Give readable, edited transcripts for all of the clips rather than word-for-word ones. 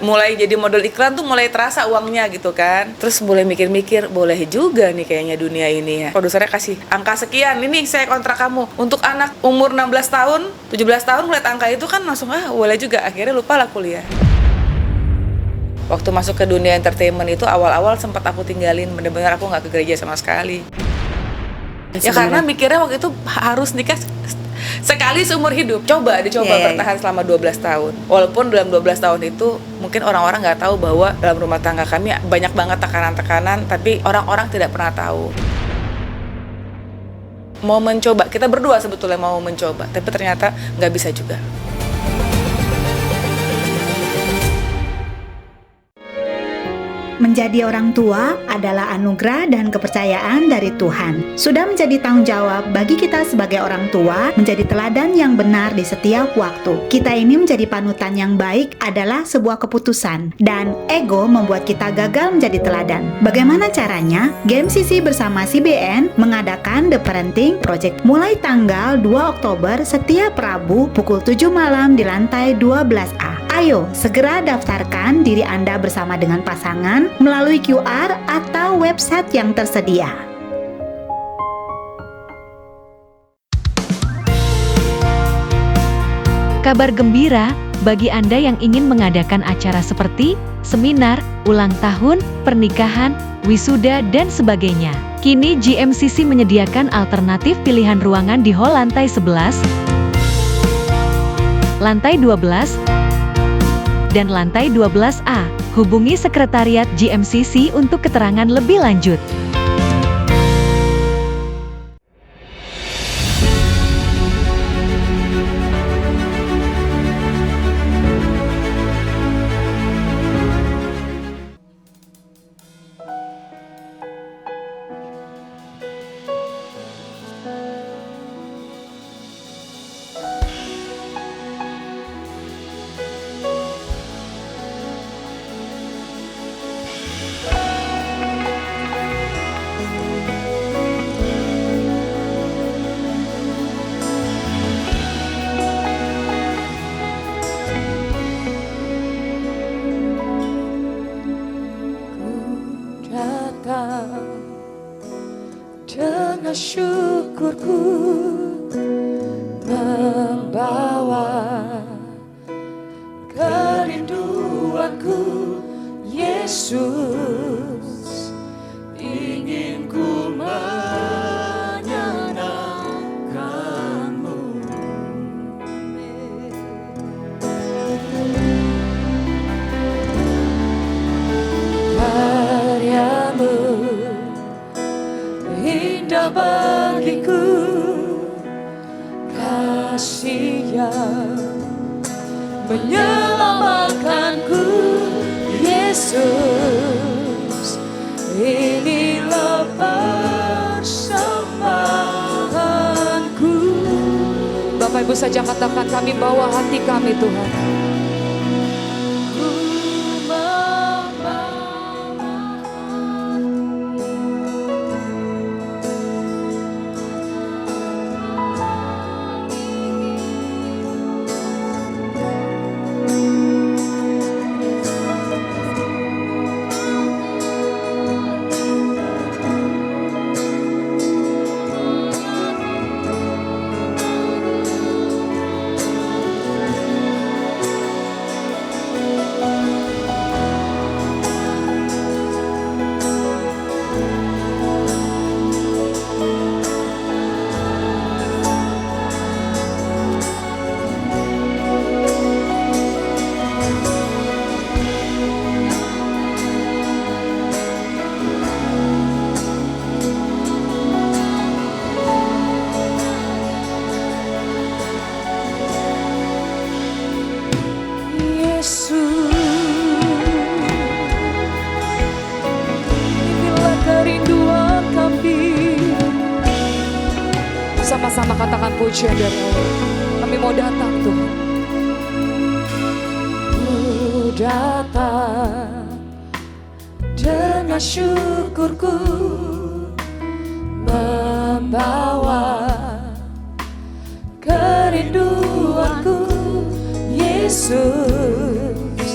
Mulai jadi model iklan tuh mulai terasa uangnya gitu kan. Terus mulai mikir-mikir, boleh juga nih kayaknya dunia ini ya. Produsernya kasih angka sekian, ini saya kontrak kamu. Untuk anak umur 16 tahun, 17 tahun ngeliat angka itu kan langsung boleh juga. Akhirnya lupa lah kuliah. Waktu masuk ke dunia entertainment itu awal-awal sempat aku tinggalin, bener-bener aku nggak ke gereja sama sekali. Ya karena mikirnya waktu itu harus nikah sekali seumur hidup. Dicoba bertahan selama 12 tahun. Walaupun dalam 12 tahun itu mungkin orang-orang nggak tahu bahwa dalam rumah tangga kami banyak banget tekanan-tekanan, tapi orang-orang tidak pernah tahu. Mau mencoba, kita berdua sebetulnya mau mencoba, tapi ternyata nggak bisa juga. Menjadi orang tua adalah anugerah dan kepercayaan dari Tuhan. Sudah menjadi tanggung jawab bagi kita sebagai orang tua menjadi teladan yang benar di setiap waktu. Kita ini menjadi panutan yang baik adalah sebuah keputusan, dan ego membuat kita gagal menjadi teladan. Bagaimana caranya? GMCC bersama CBN mengadakan The Parenting Project mulai tanggal 2 Oktober setiap Rabu pukul 7 malam di lantai 12A. Ayo, segera daftarkan diri Anda bersama dengan pasangan melalui QR atau website yang tersedia. Kabar gembira bagi Anda yang ingin mengadakan acara seperti seminar, ulang tahun, pernikahan, wisuda, dan sebagainya. Kini GMCC menyediakan alternatif pilihan ruangan di hall lantai 11, lantai 12, dan lantai 12A. Hubungi Sekretariat GMCC untuk keterangan lebih lanjut. Dengan syukurku membawa kerinduanku, Yesus, ingin ku menyenangkanmu. Karyamu indah bagiku, kasih yang menyelamatkanku, Yesus, inilah persembahanku. Bapak Ibu saja katakan, kami bawa hati kami Tuhan. Sama-sama katakan pujian dari Allah. Kami mau datang Tuhan. Ku datang dengan syukurku, membawa kerinduanku, Yesus,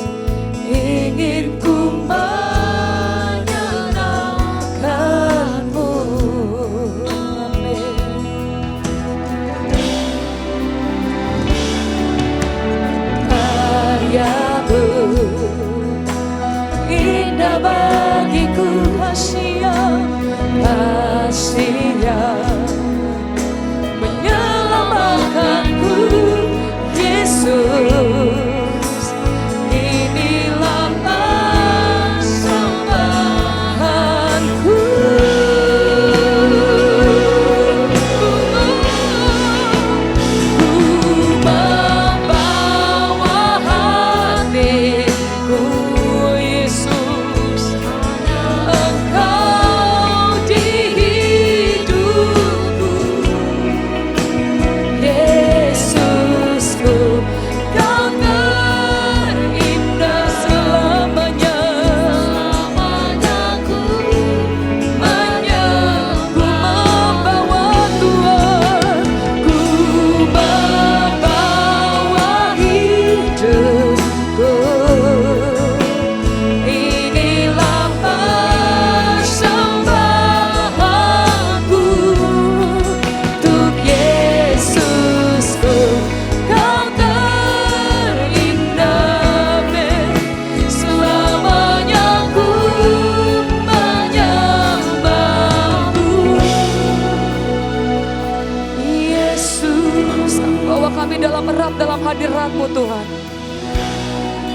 Tuhan,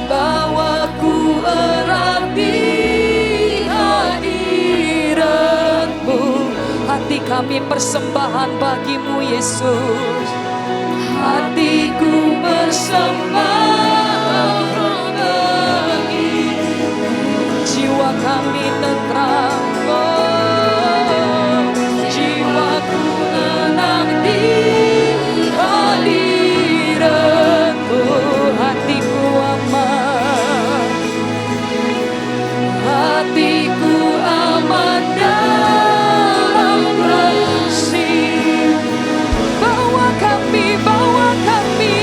bahwa ku erat di hadirat-Mu. Hati kami persembahan bagi-Mu Yesus, hatiku persembahan bagi-Mu. Jiwa kami tentram, jiwaku tenang di hadirat-Mu. Hatiku aman, hatiku aman dalam kasih. Bawa kami, bawa kami,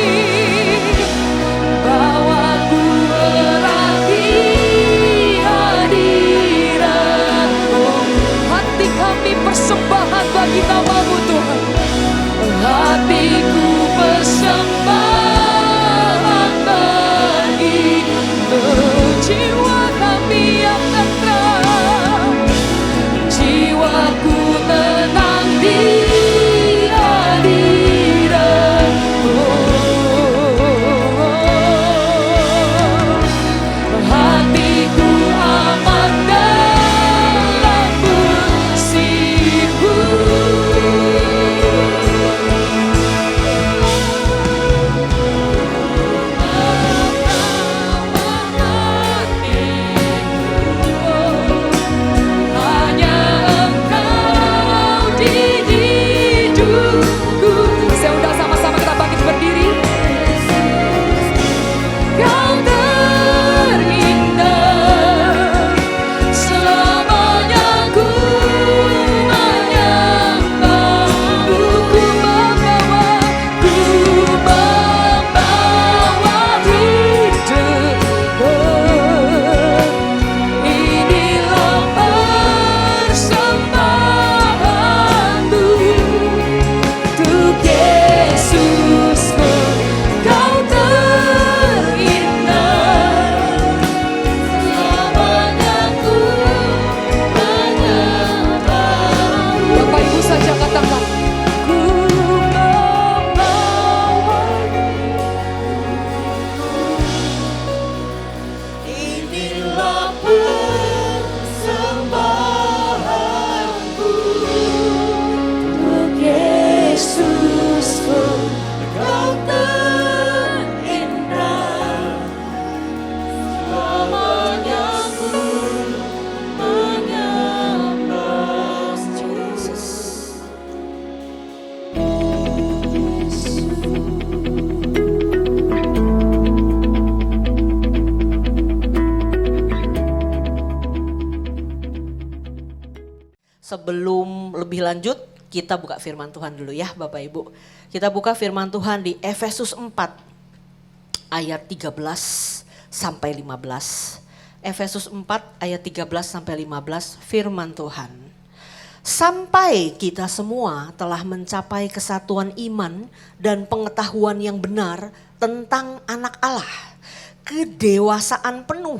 bawa ku erat di hadirat-Mu. Hati kami persembahan bagi nama-Mu Tuhan, hatiku persembahan bagi-Mu. Jiwa kami yang tentram, jiwaku tenang di hadirat-Mu. Hatiku aman dalam kasih-Mu. Hanya Engkau di hidupku. Saya undang sama-sama kita bangkit berdiri. Kau terindah, selamanya ku menyembah-Mu. Ku membawa hidupku. Inilah persembahanku untuk Yesusku. Kau terindah, selamanya ku menyembah-Mu. Bapak Ibu saja katakan, ku membawa. Inilah persembahanku untuk Yesusku. Kau terindah, selamanya ku menyembah Yesus. Sebelum lebih lanjut, kita buka firman Tuhan dulu ya Bapak Ibu. Kita buka firman Tuhan di Efesus 4 ayat 13 sampai 15. Efesus 4 ayat 13 sampai 15 firman Tuhan. Sampai kita semua telah mencapai kesatuan iman dan pengetahuan yang benar tentang anak Allah, kedewasaan penuh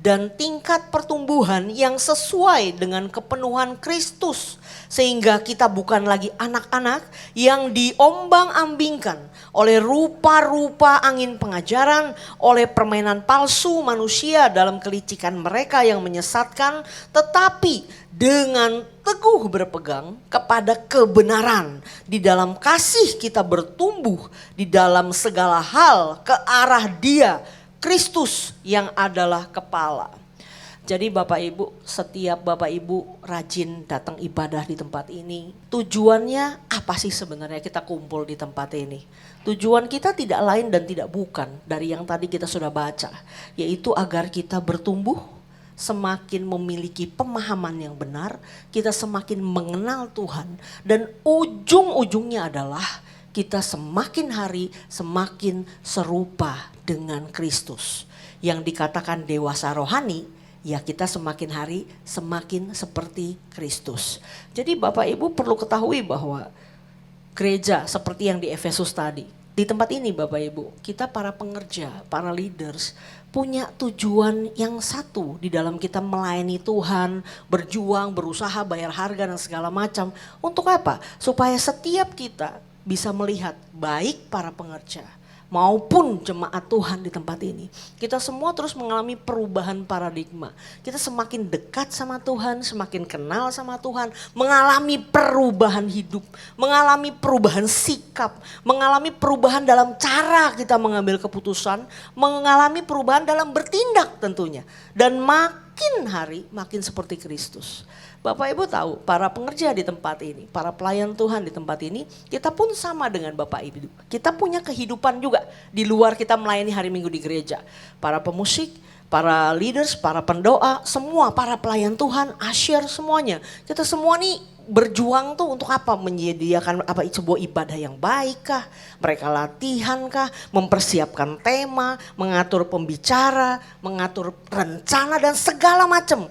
dan tingkat pertumbuhan yang sesuai dengan kepenuhan Kristus, sehingga kita bukan lagi anak-anak yang diombang-ambingkan oleh rupa-rupa angin pengajaran, oleh permainan palsu manusia dalam kelicikan mereka yang menyesatkan, tetapi dengan teguh berpegang kepada kebenaran. Di dalam kasih kita bertumbuh di dalam segala hal ke arah Dia, Kristus yang adalah kepala. Jadi Bapak Ibu, setiap Bapak Ibu rajin datang ibadah di tempat ini. Tujuannya apa sih sebenarnya kita kumpul di tempat ini? Tujuan kita tidak lain dan tidak bukan dari yang tadi kita sudah baca. Yaitu agar kita bertumbuh, semakin memiliki pemahaman yang benar, kita semakin mengenal Tuhan. Dan ujung-ujungnya adalah kita semakin hari semakin serupa dengan Kristus. Yang dikatakan dewasa rohani, ya kita semakin hari semakin seperti Kristus. Jadi Bapak Ibu perlu ketahui bahwa gereja seperti yang di Efesus tadi, di tempat ini Bapak Ibu, kita para pengerja, para leaders punya tujuan yang satu di dalam kita melayani Tuhan, berjuang, berusaha, bayar harga dan segala macam. Untuk apa? Supaya setiap kita bisa melihat baik para pengerja, maupun jemaat Tuhan di tempat ini, kita semua terus mengalami perubahan paradigma. Kita semakin dekat sama Tuhan, semakin kenal sama Tuhan, mengalami perubahan hidup, mengalami perubahan sikap, mengalami perubahan dalam cara kita mengambil keputusan, mengalami perubahan dalam bertindak tentunya. Dan makin hari makin seperti Kristus. Bapak Ibu tahu, para pengerja di tempat ini, para pelayan Tuhan di tempat ini, kita pun sama dengan Bapak Ibu. Kita punya kehidupan juga di luar kita melayani hari Minggu di gereja. Para pemusik, para leaders, para pendoa, semua para pelayan Tuhan, asyir semuanya. Kita semua nih berjuang tuh untuk apa? Menyediakan apa sebuah ibadah yang baik kah? Mereka latihan kah? Mempersiapkan tema, mengatur pembicara, mengatur rencana dan segala macam.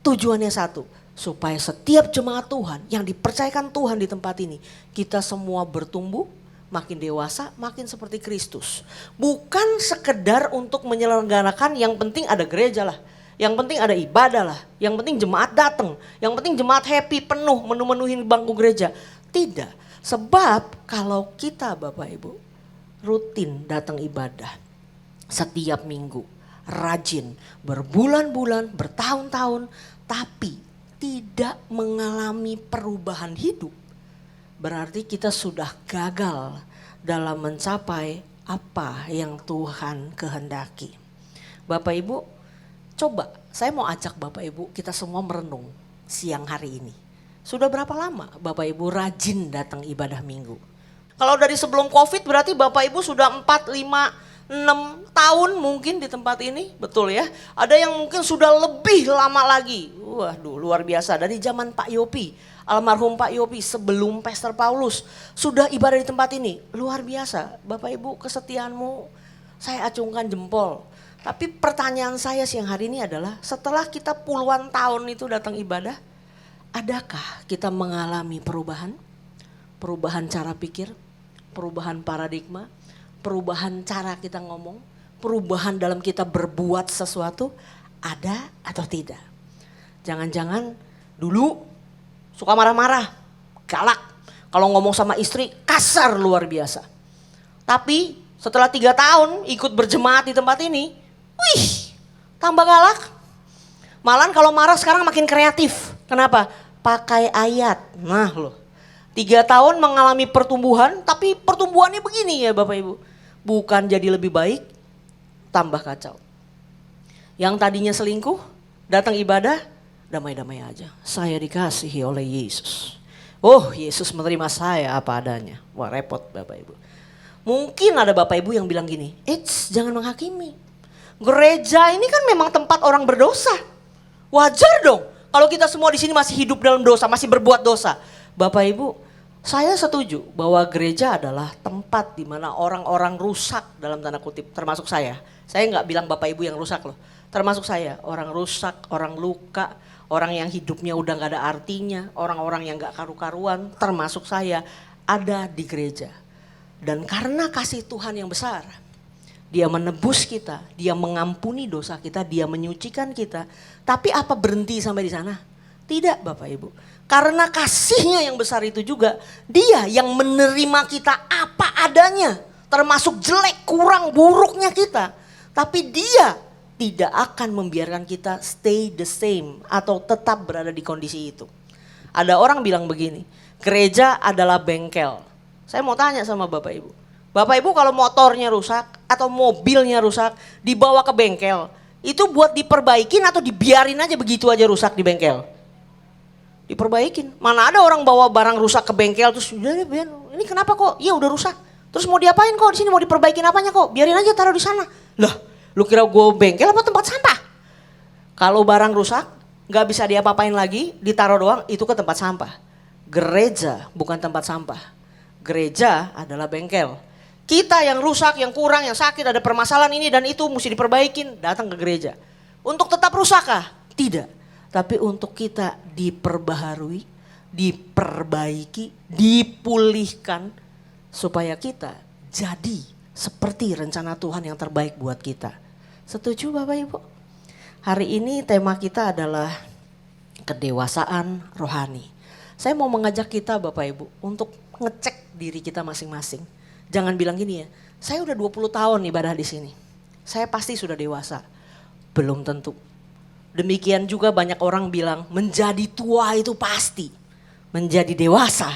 Tujuannya satu, supaya setiap jemaat Tuhan yang dipercayakan Tuhan di tempat ini, kita semua bertumbuh, makin dewasa, makin seperti Kristus. Bukan sekedar untuk menyelenggarakan, yang penting ada gereja lah, yang penting ada ibadah lah, yang penting jemaat datang, yang penting jemaat happy, penuh, menu-menuhin bangku gereja. Tidak, sebab kalau kita Bapak Ibu rutin datang ibadah setiap minggu, rajin, berbulan-bulan, bertahun-tahun, tapi tidak mengalami perubahan hidup, berarti kita sudah gagal dalam mencapai apa yang Tuhan kehendaki. Bapak Ibu, coba saya mau ajak Bapak Ibu kita semua merenung siang hari ini. Sudah berapa lama Bapak Ibu rajin datang ibadah minggu? Kalau dari sebelum COVID berarti Bapak Ibu sudah 4, 5, 6 tahun mungkin di tempat ini, betul ya. Ada yang mungkin sudah lebih lama lagi. Waduh, luar biasa. Dari zaman Pak Yopi, almarhum Pak Yopi, sebelum Pastor Paulus sudah ibadah di tempat ini. Luar biasa. Bapak Ibu, kesetiaanmu saya acungkan jempol. Tapi pertanyaan saya siang hari ini adalah, setelah kita puluhan tahun itu datang ibadah, adakah kita mengalami perubahan? Perubahan cara pikir, perubahan paradigma, perubahan cara kita ngomong, perubahan dalam kita berbuat sesuatu, ada atau tidak? Jangan-jangan dulu suka marah-marah, galak, kalau ngomong sama istri kasar luar biasa. Tapi setelah 3 tahun ikut berjemaat di tempat ini, wih, tambah galak. Malahan kalau marah sekarang makin kreatif. Kenapa? Pakai ayat. Nah loh, 3 tahun mengalami pertumbuhan, tapi pertumbuhannya begini ya Bapak Ibu. Bukan jadi lebih baik, tambah kacau. Yang tadinya selingkuh, datang ibadah, damai-damai aja. Saya dikasihi oleh Yesus. Oh, Yesus menerima saya apa adanya. Wah, repot Bapak Ibu. Mungkin ada Bapak Ibu yang bilang gini, jangan menghakimi. Gereja ini kan memang tempat orang berdosa. Wajar dong kalau kita semua di sini masih hidup dalam dosa, masih berbuat dosa. Bapak Ibu, saya setuju bahwa gereja adalah tempat di mana orang-orang rusak dalam tanda kutip, termasuk saya. Saya nggak bilang Bapak Ibu yang rusak loh, termasuk saya. Orang rusak, orang luka, orang yang hidupnya udah nggak ada artinya, orang-orang yang nggak karu-karuan, termasuk saya, ada di gereja. Dan karena kasih Tuhan yang besar, Dia menebus kita, Dia mengampuni dosa kita, Dia menyucikan kita. Tapi apa berhenti sampai di sana? Tidak Bapak Ibu. Karena kasihnya yang besar itu juga, Dia yang menerima kita apa adanya. Termasuk jelek, kurang, buruknya kita. Tapi Dia tidak akan membiarkan kita stay the same atau tetap berada di kondisi itu. Ada orang bilang begini, gereja adalah bengkel. Saya mau tanya sama Bapak Ibu. Bapak Ibu kalau motornya rusak atau mobilnya rusak, dibawa ke bengkel, itu buat diperbaikin atau dibiarin aja begitu aja rusak di bengkel? Diperbaikin. Mana ada orang bawa barang rusak ke bengkel terus ini kenapa kok? Iya udah rusak. Terus mau diapain kok? Di sini mau diperbaikin apanya kok? Biarin aja taruh di sana. Lah, lu kira gue bengkel apa tempat sampah? Kalau barang rusak, nggak bisa diapa-apain lagi, ditaruh doang, itu ke tempat sampah. Gereja bukan tempat sampah. Gereja adalah bengkel. Kita yang rusak, yang kurang, yang sakit, ada permasalahan ini dan itu mesti diperbaikin, datang ke gereja. Untuk tetap rusakkah? Tidak. Tapi untuk kita diperbaharui, diperbaiki, dipulihkan supaya kita jadi seperti rencana Tuhan yang terbaik buat kita. Setuju Bapak Ibu? Hari ini tema kita adalah kedewasaan rohani. Saya mau mengajak kita Bapak Ibu untuk ngecek diri kita masing-masing. Jangan bilang gini ya, Saya udah 20 tahun ibadah di sini. Saya pasti sudah dewasa. Belum tentu. Demikian juga banyak orang bilang menjadi tua itu pasti. Menjadi dewasa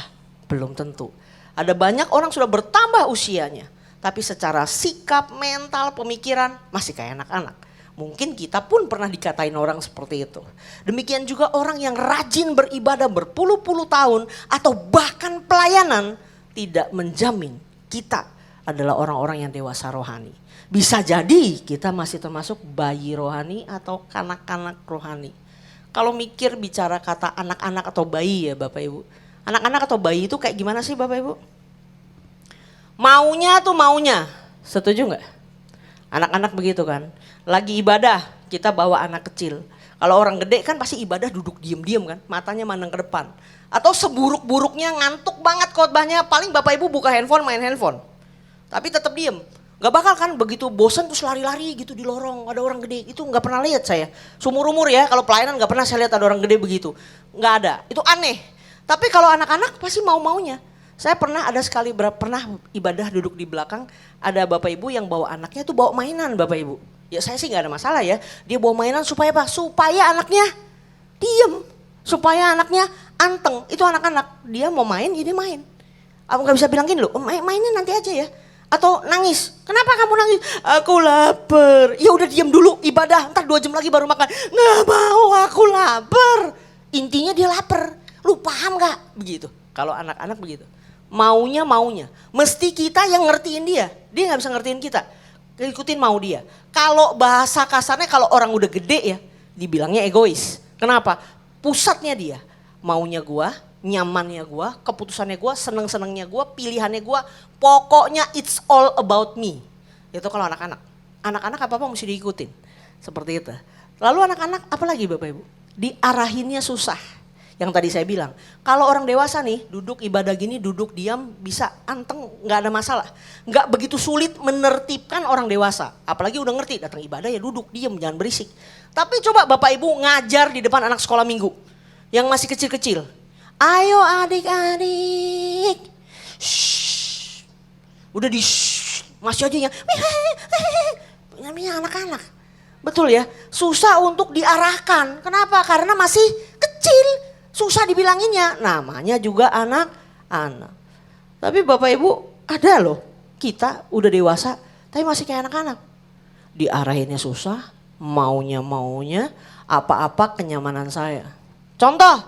belum tentu. Ada banyak orang sudah bertambah usianya. Tapi secara sikap, mental, pemikiran masih kayak anak-anak. Mungkin kita pun pernah dikatain orang seperti itu. Demikian juga orang yang rajin beribadah berpuluh-puluh tahun atau bahkan pelayanan tidak menjamin kita adalah orang-orang yang dewasa rohani. Bisa jadi kita masih termasuk bayi rohani atau kanak-kanak rohani. Kalau mikir bicara kata anak-anak atau bayi ya Bapak Ibu. Anak-anak atau bayi itu kayak gimana sih Bapak Ibu? Maunya tuh maunya, setuju nggak? Anak-anak begitu kan, lagi ibadah kita bawa anak kecil. Kalau orang gede kan pasti ibadah duduk diem-diem kan, matanya mandang ke depan. Atau seburuk-buruknya ngantuk banget khotbahnya, paling Bapak Ibu buka handphone main handphone. Tapi tetap diem, gak bakal kan begitu bosan terus lari-lari gitu di lorong ada orang gede. Itu gak pernah lihat saya, seumur-umur ya kalau pelayanan gak pernah saya lihat ada orang gede begitu. Gak ada, itu aneh. Tapi kalau anak-anak pasti mau-maunya. Saya pernah ada sekali pernah ibadah duduk di belakang, ada Bapak Ibu yang bawa anaknya tuh bawa mainan Bapak Ibu. Ya saya sih gak ada masalah ya, dia bawa mainan supaya apa? Supaya anaknya diem, supaya anaknya anteng. Itu anak-anak, dia mau main, jadi main. Aku gak bisa bilang gini loh, mainnya nanti aja ya. Atau nangis, kenapa kamu nangis? Aku lapar. Ya udah diem dulu, ibadah, ntar 2 jam lagi baru makan. Gak mau, aku lapar. Intinya dia lapar, lu paham gak? Begitu, kalau anak-anak begitu. Maunya, mesti kita yang ngertiin dia gak bisa ngertiin kita, ikutin mau dia. Kalau bahasa kasarnya kalau orang udah gede ya, dibilangnya egois. Kenapa? Pusatnya dia, maunya gua, nyamannya gua, keputusannya gua, seneng-senengnya gua, pilihannya gua, pokoknya it's all about me. Itu kalau anak-anak. Anak-anak apa-apa mesti diikutin, seperti itu. Lalu anak-anak apalagi Bapak Ibu? Diarahinnya susah. Yang tadi saya bilang, kalau orang dewasa nih duduk ibadah gini, duduk diam bisa anteng, gak ada masalah. Gak begitu sulit menertibkan orang dewasa. Apalagi udah ngerti, datang ibadah ya duduk diam, jangan berisik. Tapi coba Bapak Ibu ngajar di depan anak sekolah minggu yang masih kecil-kecil. Ayo adik-adik, shh. Udah di shh. Masih aja yang namanya anak-anak. Betul ya, susah untuk diarahkan. Kenapa? Karena masih kecil. Susah dibilanginnya, namanya juga anak-anak. Tapi Bapak Ibu ada loh, kita udah dewasa tapi masih kayak anak-anak. Diarahinnya susah, maunya, apa-apa kenyamanan saya. Contoh,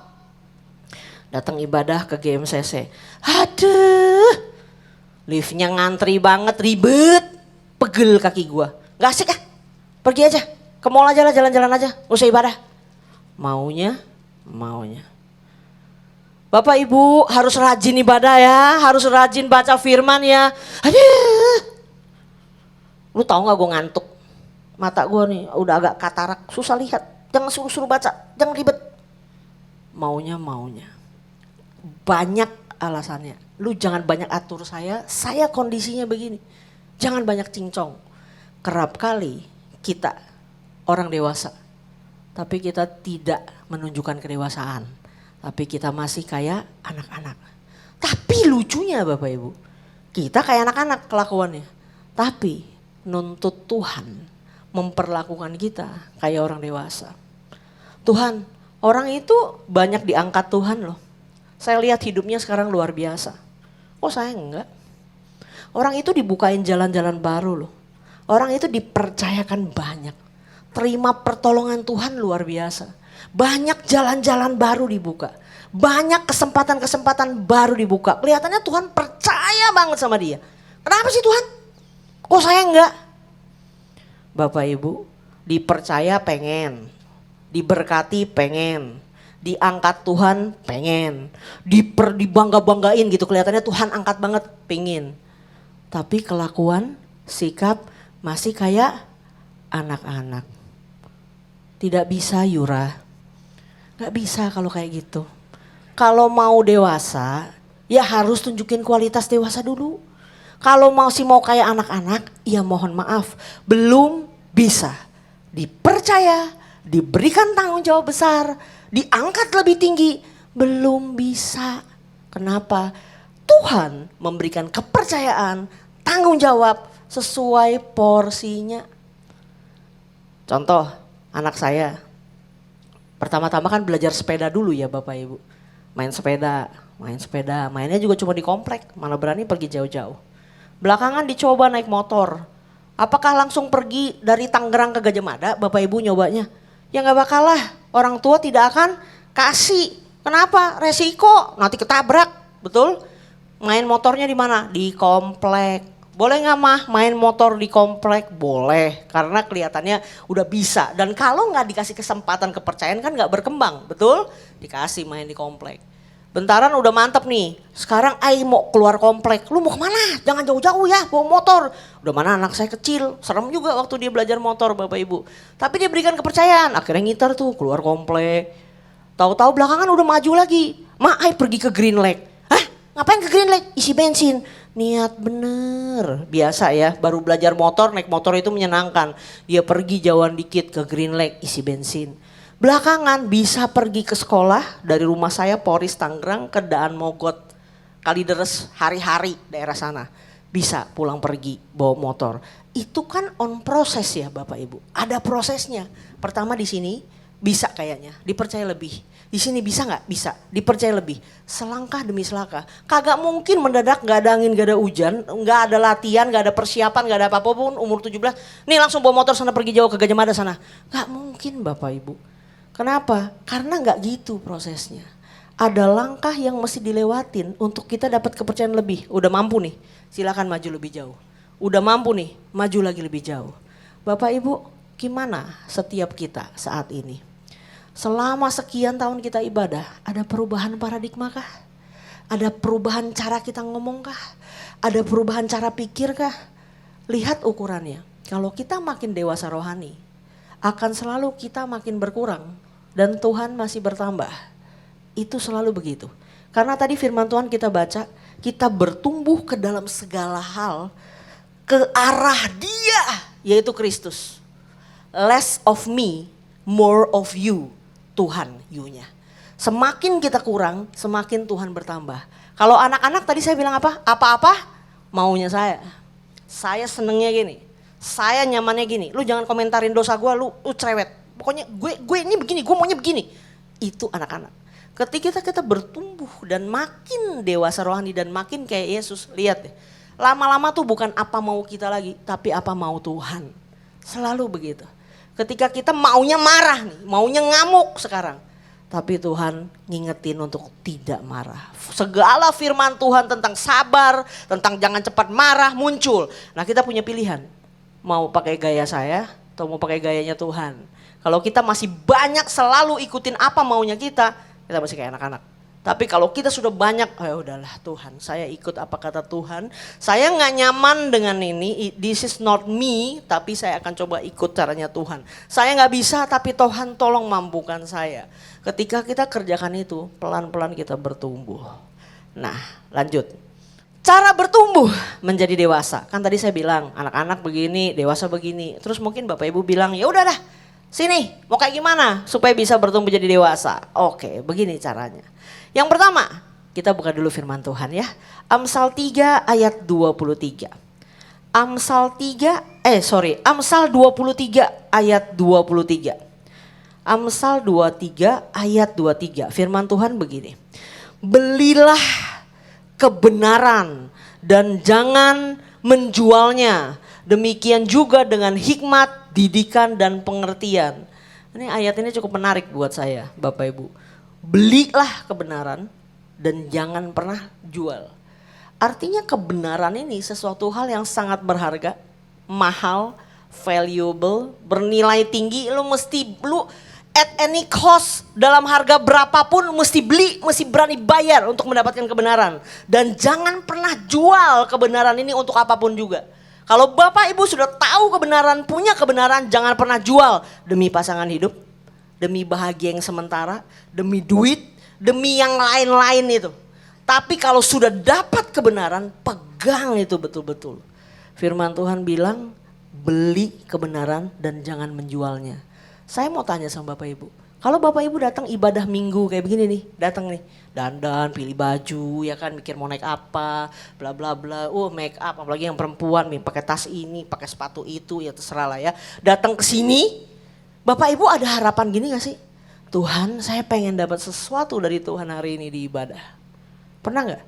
datang ibadah ke GMCC. Aduh, liftnya ngantri banget, ribet, pegel kaki gua. Gak asik pergi aja, ke mall aja lah, jalan-jalan aja, gak usah ibadah. Maunya. Bapak Ibu harus rajin ibadah ya, harus rajin baca firman ya. Aduh, lu tahu gak gue ngantuk? Mata gue nih udah agak katarak, susah lihat. Jangan suruh baca, jangan ribet. Maunya. Banyak alasannya. Lu jangan banyak atur saya kondisinya begini. Jangan banyak cincong. Kerap kali kita orang dewasa, tapi kita tidak menunjukkan kedewasaan. Tapi kita masih kayak anak-anak. Tapi lucunya Bapak Ibu, kita kayak anak-anak kelakuannya. Tapi nuntut Tuhan memperlakukan kita kayak orang dewasa. Tuhan, orang itu banyak diangkat Tuhan loh. Saya lihat hidupnya sekarang luar biasa. Oh saya enggak. Orang itu dibukain jalan-jalan baru loh. Orang itu dipercayakan banyak. Terima pertolongan Tuhan luar biasa. Banyak jalan-jalan baru dibuka. Banyak kesempatan-kesempatan baru dibuka. Kelihatannya Tuhan percaya banget sama dia. Kenapa sih Tuhan? Kok saya enggak? Bapak Ibu, dipercaya pengen. Diberkati pengen. Diangkat Tuhan pengen. Dibangga-banggain gitu. Kelihatannya Tuhan angkat banget pengen. Tapi kelakuan, sikap masih kayak anak-anak. Tidak bisa Yura. Gak bisa kalau kayak gitu. Kalau mau dewasa, ya harus tunjukin kualitas dewasa dulu. Kalau masih mau kayak anak-anak, ya mohon maaf. Belum bisa dipercaya, diberikan tanggung jawab besar, diangkat lebih tinggi. Belum bisa. Kenapa? Tuhan memberikan kepercayaan, tanggung jawab, sesuai porsinya. Contoh, anak saya pertama-tama kan belajar sepeda dulu ya Bapak Ibu. Main sepeda, mainnya juga cuma di komplek, mana berani pergi jauh-jauh. Belakangan dicoba naik motor. Apakah langsung pergi dari Tangerang ke Gajah Mada Bapak Ibu nyobanya? Ya nggak bakal lah, orang tua tidak akan kasih. Kenapa? Resiko, nanti ketabrak, betul? Main motornya di mana? Di komplek. Boleh nggak mah main motor di komplek? Boleh, karena kelihatannya udah bisa. Dan kalau nggak dikasih kesempatan kepercayaan kan nggak berkembang, betul? Dikasih main di komplek. Bentaran udah mantep nih, sekarang Ai mau keluar komplek. Lu mau kemana? Jangan jauh-jauh ya, bawa motor. Udah mana anak saya kecil, serem juga waktu dia belajar motor Bapak Ibu. Tapi dia berikan kepercayaan, akhirnya ngiter tuh keluar komplek. Tahu-tahu belakangan udah maju lagi. Ma, Ai pergi ke Green Lake. Hah? Ngapain ke Green Lake? Isi bensin. Niat bener, biasa ya, baru belajar motor, naik motor itu menyenangkan. Dia pergi jauhan dikit ke Green Lake, isi bensin. Belakangan bisa pergi ke sekolah dari rumah saya Poris Tangerang ke Daan Mogot, Kalideres hari-hari daerah sana. Bisa pulang pergi bawa motor. Itu kan on proses ya Bapak Ibu, ada prosesnya. Pertama di sini bisa kayaknya, dipercaya lebih. Di sini bisa nggak? Bisa, dipercaya lebih. Selangkah demi selangkah. Kagak mungkin mendadak nggak ada angin, nggak ada hujan, nggak ada latihan, nggak ada persiapan, nggak ada apa-apa pun umur 17. Nih langsung bawa motor sana pergi jauh ke Gajah Mada sana. Nggak mungkin Bapak Ibu. Kenapa? Karena nggak gitu prosesnya. Ada langkah yang mesti dilewatin untuk kita dapat kepercayaan lebih. Udah mampu nih, silakan maju lebih jauh. Udah mampu nih, maju lagi lebih jauh. Bapak Ibu, gimana setiap kita saat ini? Selama sekian tahun kita ibadah, ada perubahan paradigma kah? Ada perubahan cara kita ngomong kah? Ada perubahan cara pikir kah? Lihat ukurannya, kalau kita makin dewasa rohani, akan selalu kita makin berkurang dan Tuhan masih bertambah. Itu selalu begitu. Karena tadi firman Tuhan kita baca, kita bertumbuh ke dalam segala hal, ke arah Dia, yaitu Kristus. Less of me, more of you. Tuhan you-nya. Semakin kita kurang, semakin Tuhan bertambah. Kalau anak-anak tadi saya bilang apa? Apa-apa maunya saya. Saya senengnya gini. Saya nyamannya gini. Lu jangan komentarin dosa gue, lu cerewet. Pokoknya gue ini begini, gue maunya begini. Itu anak-anak. Ketika kita bertumbuh dan makin dewasa rohani dan makin kayak Yesus, lihat deh. Lama-lama tuh bukan apa mau kita lagi, tapi apa mau Tuhan. Selalu begitu. Ketika kita maunya marah nih, maunya ngamuk sekarang. Tapi Tuhan ngingetin untuk tidak marah. Segala firman Tuhan tentang sabar, tentang jangan cepat marah muncul. Nah kita punya pilihan. Mau pakai gaya saya atau mau pakai gayanya Tuhan. Kalau kita masih banyak selalu ikutin apa maunya kita masih kayak anak-anak. Tapi kalau kita sudah banyak, ya udahlah Tuhan, saya ikut apa kata Tuhan. Saya nggak nyaman dengan ini, this is not me, tapi saya akan coba ikut caranya Tuhan. Saya nggak bisa, tapi Tuhan tolong mampukan saya. Ketika kita kerjakan itu, pelan-pelan kita bertumbuh. Nah, lanjut. Cara bertumbuh menjadi dewasa. Kan tadi saya bilang, anak-anak begini, dewasa begini. Terus mungkin Bapak Ibu bilang, ya udah dah, sini, mau kayak gimana supaya bisa bertumbuh jadi dewasa? Oke, begini caranya. Yang pertama, kita buka dulu firman Tuhan ya. Amsal 3 ayat 23. Amsal 23 ayat 23. Amsal 23 ayat 23. Firman Tuhan begini. Belilah kebenaran dan jangan menjualnya. Demikian juga dengan hikmat, didikan dan pengertian. Ini ayat ini cukup menarik buat saya, Bapak Ibu. Belilah kebenaran dan jangan pernah jual. Artinya kebenaran ini sesuatu hal yang sangat berharga, mahal, valuable, bernilai tinggi. Lu at any cost, dalam harga berapapun mesti beli, mesti berani bayar untuk mendapatkan kebenaran. Dan jangan pernah jual kebenaran ini untuk apapun juga. Kalau Bapak Ibu sudah tahu kebenaran, punya kebenaran, jangan pernah jual demi pasangan hidup. Demi bahagia yang sementara, demi duit, demi yang lain-lain itu. Tapi kalau sudah dapat kebenaran, pegang itu betul-betul. Firman Tuhan bilang, beli kebenaran dan jangan menjualnya. Saya mau tanya sama Bapak Ibu, Kalau Bapak Ibu datang ibadah minggu kayak begini nih, datang nih, dandan, pilih baju, ya kan, mikir mau naik apa, bla bla bla. Make up, apalagi yang perempuan, nih pakai tas ini, pakai sepatu itu, ya terserah lah ya. Datang ke sini, Bapak Ibu ada harapan gini gak sih? Tuhan, saya pengen dapat sesuatu dari Tuhan hari ini di ibadah. Pernah nggak?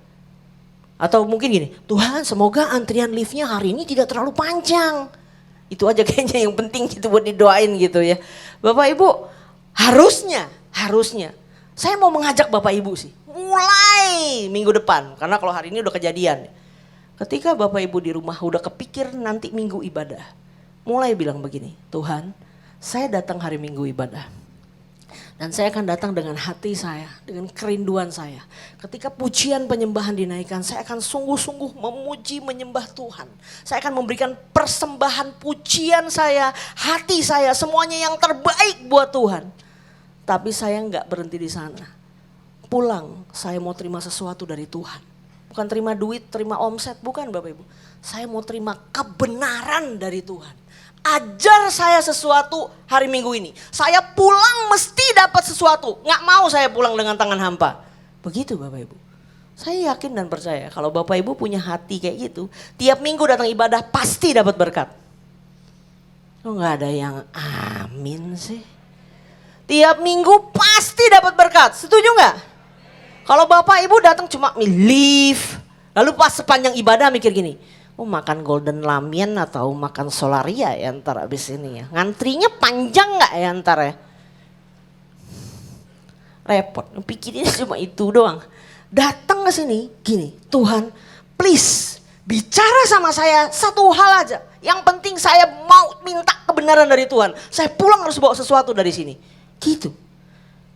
Atau mungkin gini, Tuhan semoga antrian liftnya hari ini tidak terlalu panjang. Itu aja kayaknya yang penting gitu buat didoain gitu ya. Bapak Ibu, harusnya saya mau mengajak Bapak Ibu sih mulai minggu depan, karena kalau hari ini udah kejadian. Ketika Bapak Ibu di rumah udah kepikir nanti minggu ibadah, mulai bilang begini, Tuhan saya datang hari minggu ibadah dan saya akan datang dengan hati saya, dengan kerinduan saya. Ketika pujian penyembahan dinaikkan, saya akan sungguh-sungguh memuji menyembah Tuhan. Saya akan memberikan persembahan pujian saya, hati saya, semuanya yang terbaik buat Tuhan. Tapi saya nggak berhenti di sana. Pulang saya mau terima sesuatu dari Tuhan. Bukan terima duit, terima omset, bukan Bapak Ibu. Saya mau terima kebenaran dari Tuhan. Ajar saya sesuatu hari minggu ini. Saya pulang mesti dapat sesuatu. Nggak mau saya pulang dengan tangan hampa. Begitu Bapak Ibu. Saya yakin dan percaya kalau Bapak Ibu punya hati kayak gitu, tiap minggu datang ibadah pasti dapat berkat. Oh, nggak ada yang amin sih. Tiap minggu pasti dapat berkat, setuju nggak? Kalau Bapak Ibu datang cuma live, lalu pas sepanjang ibadah mikir gini, makan golden lamien atau makan solaria ya ntar abis ini ya. Ngantrinya panjang nggak ya ntar ya? Repot, pikirinnya cuma itu doang. Datang ke sini gini, Tuhan please bicara sama saya satu hal aja. Yang penting saya mau minta kebenaran dari Tuhan. Saya pulang harus bawa sesuatu dari sini. Gitu.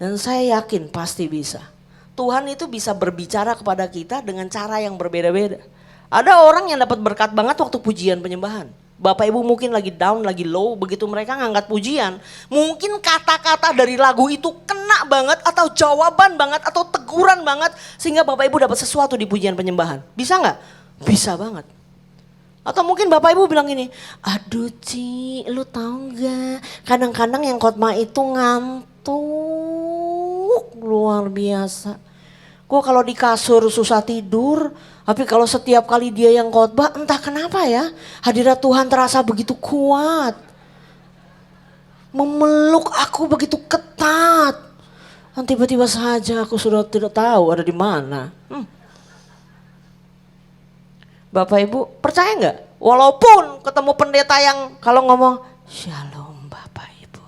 Dan saya yakin pasti bisa. Tuhan itu bisa berbicara kepada kita dengan cara yang berbeda-beda. Ada orang yang dapat berkat banget waktu pujian penyembahan. Bapak Ibu mungkin lagi down, lagi low, begitu mereka ngangkat pujian. Mungkin kata-kata dari lagu itu kena banget atau jawaban banget atau teguran banget. Sehingga Bapak Ibu dapat sesuatu di pujian penyembahan. Bisa nggak? Bisa banget. Atau mungkin Bapak Ibu bilang gini, aduh Ci, lu tahu nggak? Kadang-kadang yang khotbah itu ngantuk luar biasa. Gue kalau di kasur susah tidur, tapi kalau setiap kali dia yang khotbah, entah kenapa ya, hadirat Tuhan terasa begitu kuat, memeluk aku begitu ketat. Dan tiba-tiba saja aku sudah tidak tahu ada di mana. Bapak Ibu percaya nggak? Walaupun ketemu pendeta yang kalau ngomong Shalom Bapak Ibu,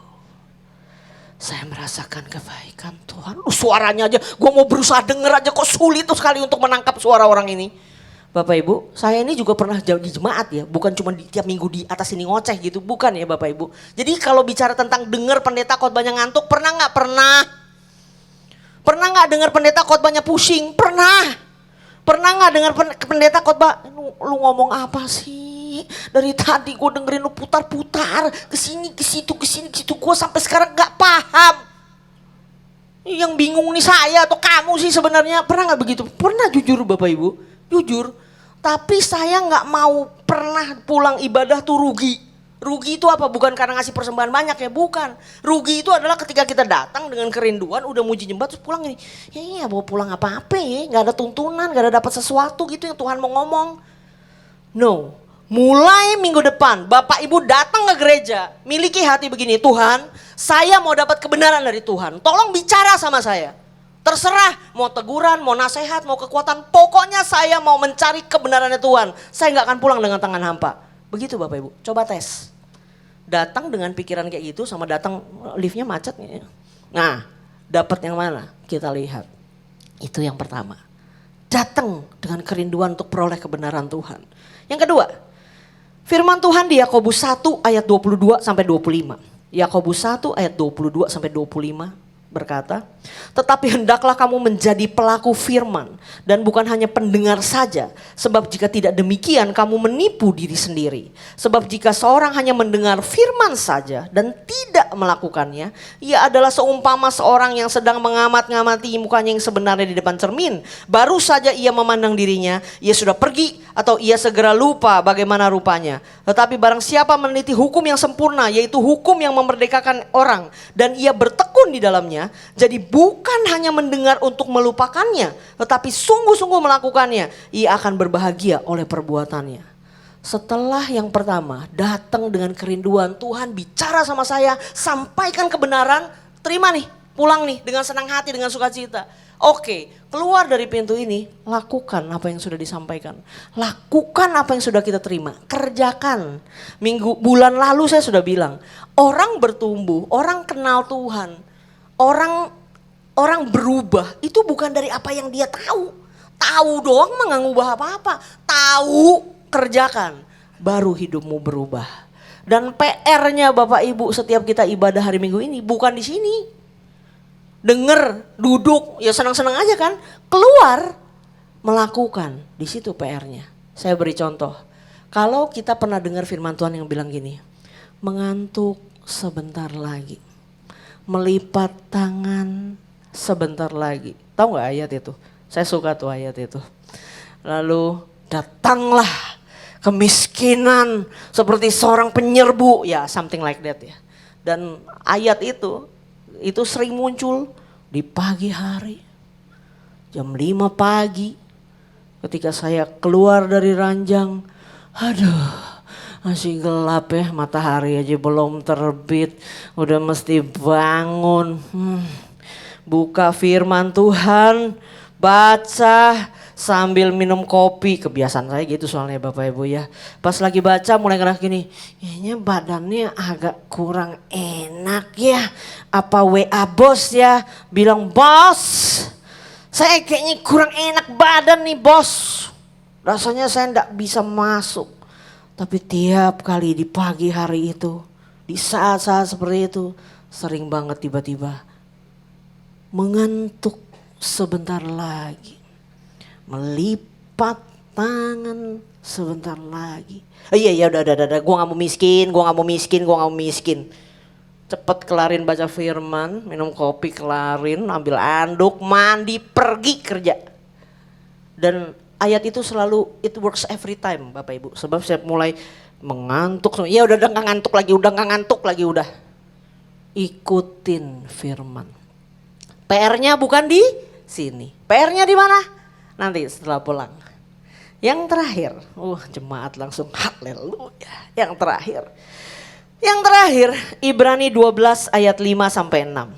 saya merasakan kebaikan Tuhan. Suaranya aja, gue mau berusaha denger aja kok sulit tuh sekali untuk menangkap suara orang ini. Bapak Ibu, saya ini juga pernah di jemaat ya, bukan cuma di tiap minggu di atas ini ngoceh gitu, bukan ya Bapak Ibu. Jadi kalau bicara tentang denger pendeta khotbahnya ngantuk, pernah nggak? Pernah. Pernah nggak dengar pendeta khotbahnya pusing? Pernah. Pernah nggak dengar pendeta khotbah, lu ngomong apa sih? Dari tadi gue dengerin lu putar-putar, kesini, ke situ, gue sampai sekarang nggak paham. Yang bingung nih saya atau kamu sih sebenarnya, pernah nggak begitu? Pernah, jujur Bapak Ibu, jujur. Tapi saya nggak mau pernah pulang ibadah tuh rugi. Rugi itu apa? Bukan karena ngasih persembahan banyak ya, bukan. Rugi itu adalah ketika kita datang dengan kerinduan, udah muji nyembah terus pulang gini. Ya iya bawa pulang apa-apa ya, gak ada tuntunan, gak ada dapat sesuatu gitu yang Tuhan mau ngomong. No, mulai minggu depan Bapak Ibu datang ke gereja, miliki hati begini, Tuhan saya mau dapat kebenaran dari Tuhan. Tolong bicara sama saya. Terserah mau teguran, mau nasihat, mau kekuatan. Pokoknya saya mau mencari kebenarannya Tuhan. Saya gak akan pulang dengan tangan hampa. Begitu Bapak Ibu, coba tes. Datang dengan pikiran kayak gitu sama datang liftnya macet. Nah, dapat yang mana? Kita lihat. Itu yang pertama. Datang dengan kerinduan untuk peroleh kebenaran Tuhan. Yang kedua, firman Tuhan di Yakobus 1 ayat 22 sampai 25. Yakobus 1 ayat 22 sampai 25 berkata, tetapi hendaklah kamu menjadi pelaku firman dan bukan hanya pendengar saja. Sebab jika tidak demikian kamu menipu diri sendiri. Sebab jika seorang hanya mendengar firman saja dan tidak melakukannya, ia adalah seumpama seorang yang sedang mengamat-ngamati mukanya yang sebenarnya di depan cermin. Baru saja ia memandang dirinya, ia sudah pergi atau ia segera lupa bagaimana rupanya. Tetapi barang siapa meneliti hukum yang sempurna, yaitu hukum yang memerdekakan orang, dan ia bertekun tekun di dalamnya. Jadi bukan hanya mendengar untuk melupakannya, tetapi sungguh-sungguh melakukannya. Ia akan berbahagia oleh perbuatannya. Setelah yang pertama datang dengan kerinduan, Tuhan bicara sama saya, sampaikan kebenaran, terima nih, pulang nih dengan senang hati, dengan sukacita. Oke, keluar dari pintu ini, lakukan apa yang sudah disampaikan. Lakukan apa yang sudah kita terima, kerjakan. Bulan lalu saya sudah bilang, orang bertumbuh, orang kenal Tuhan, orang berubah itu bukan dari apa yang dia tahu. Tahu doang mah nggak ngubah apa-apa. Tahu, kerjakan, baru hidupmu berubah. Dan PR-nya Bapak Ibu setiap kita ibadah hari Minggu ini bukan di sini. Dengar, duduk, ya senang-senang aja kan. Keluar, melakukan, di situ PR-nya. Saya beri contoh. Kalau kita pernah dengar firman Tuhan yang bilang gini, mengantuk sebentar lagi, melipat tangan sebentar lagi. Tahu nggak ayat itu? Saya suka tuh ayat itu. Lalu datanglah kemiskinan seperti seorang penyerbu, ya something like that ya. Dan ayat itu sering muncul di pagi hari, jam 5 pagi ketika saya keluar dari ranjang. Aduh, masih gelap ya, matahari aja belum terbit, udah mesti bangun. Buka firman Tuhan, baca sambil minum kopi. Kebiasaan saya gitu soalnya Bapak Ibu ya. Pas lagi baca mulai ngerasa gini, kayaknya badannya agak kurang enak ya. Apa WA bos ya, bilang bos, saya kayaknya kurang enak badan nih bos. Rasanya saya enggak bisa masuk. Tapi tiap kali di pagi hari itu, di saat-saat seperti itu, sering banget tiba-tiba mengantuk sebentar lagi. Melipat tangan sebentar lagi. Iya udah, gue gak mau miskin. Cepet kelarin baca firman, minum kopi kelarin, ambil anduk, mandi, pergi kerja. Dan ayat itu selalu, it works every time Bapak Ibu. Sebab saya mulai mengantuk, ya udah gak ngantuk lagi udah. Ikutin firman. PR-nya bukan di sini. PR-nya di mana? Nanti setelah pulang. Yang terakhir, jemaat langsung haleluya. Yang terakhir, Ibrani 12 ayat 5 sampai 6.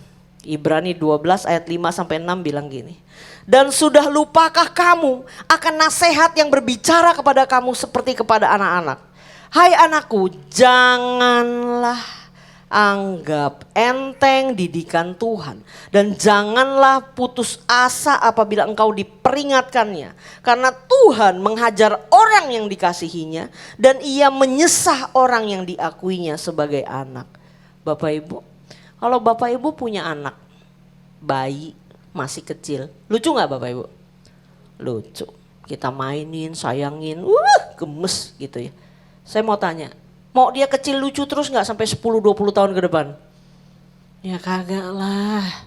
Ibrani 12 ayat 5 sampai 6 bilang gini. Dan sudah lupakah kamu akan nasihat yang berbicara kepada kamu seperti kepada anak-anak? Hai anakku, janganlah anggap enteng didikan Tuhan dan janganlah putus asa apabila engkau diperingatkannya, karena Tuhan menghajar orang yang dikasihinya dan ia menyesah orang yang diakuinya sebagai anak. Bapak Ibu, kalau Bapak Ibu punya anak bayi masih kecil, lucu gak Bapak Ibu? Lucu, kita mainin, sayangin, gemes gitu ya. Saya mau tanya, mau dia kecil lucu terus gak sampai 10-20 tahun ke depan? Ya kagak lah.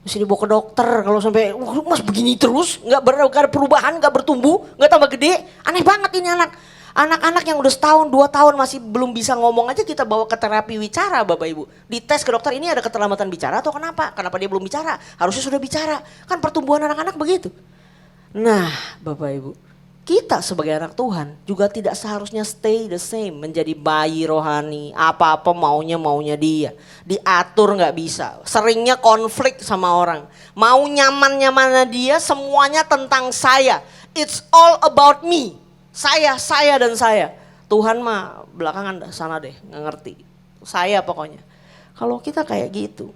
Mesti dibawa ke dokter kalau sampai mas begini terus, gak ada perubahan, gak bertumbuh, gak tambah gede. Aneh banget ini anak. Anak-anak yang udah setahun, 2 tahun masih belum bisa ngomong aja kita bawa ke terapi wicara Bapak Ibu. Dites ke dokter, ini ada keterlambatan bicara atau kenapa? Kenapa dia belum bicara? Harusnya sudah bicara. Kan pertumbuhan anak-anak begitu. Nah Bapak Ibu, kita sebagai anak Tuhan juga tidak seharusnya stay the same, menjadi bayi rohani, apa-apa maunya dia. Diatur gak bisa, seringnya konflik sama orang. Mau nyaman-nyamannya dia, semuanya tentang saya. It's all about me, saya dan saya. Tuhan mah belakangan sana deh, gak ngerti. Saya pokoknya. Kalau kita kayak gitu,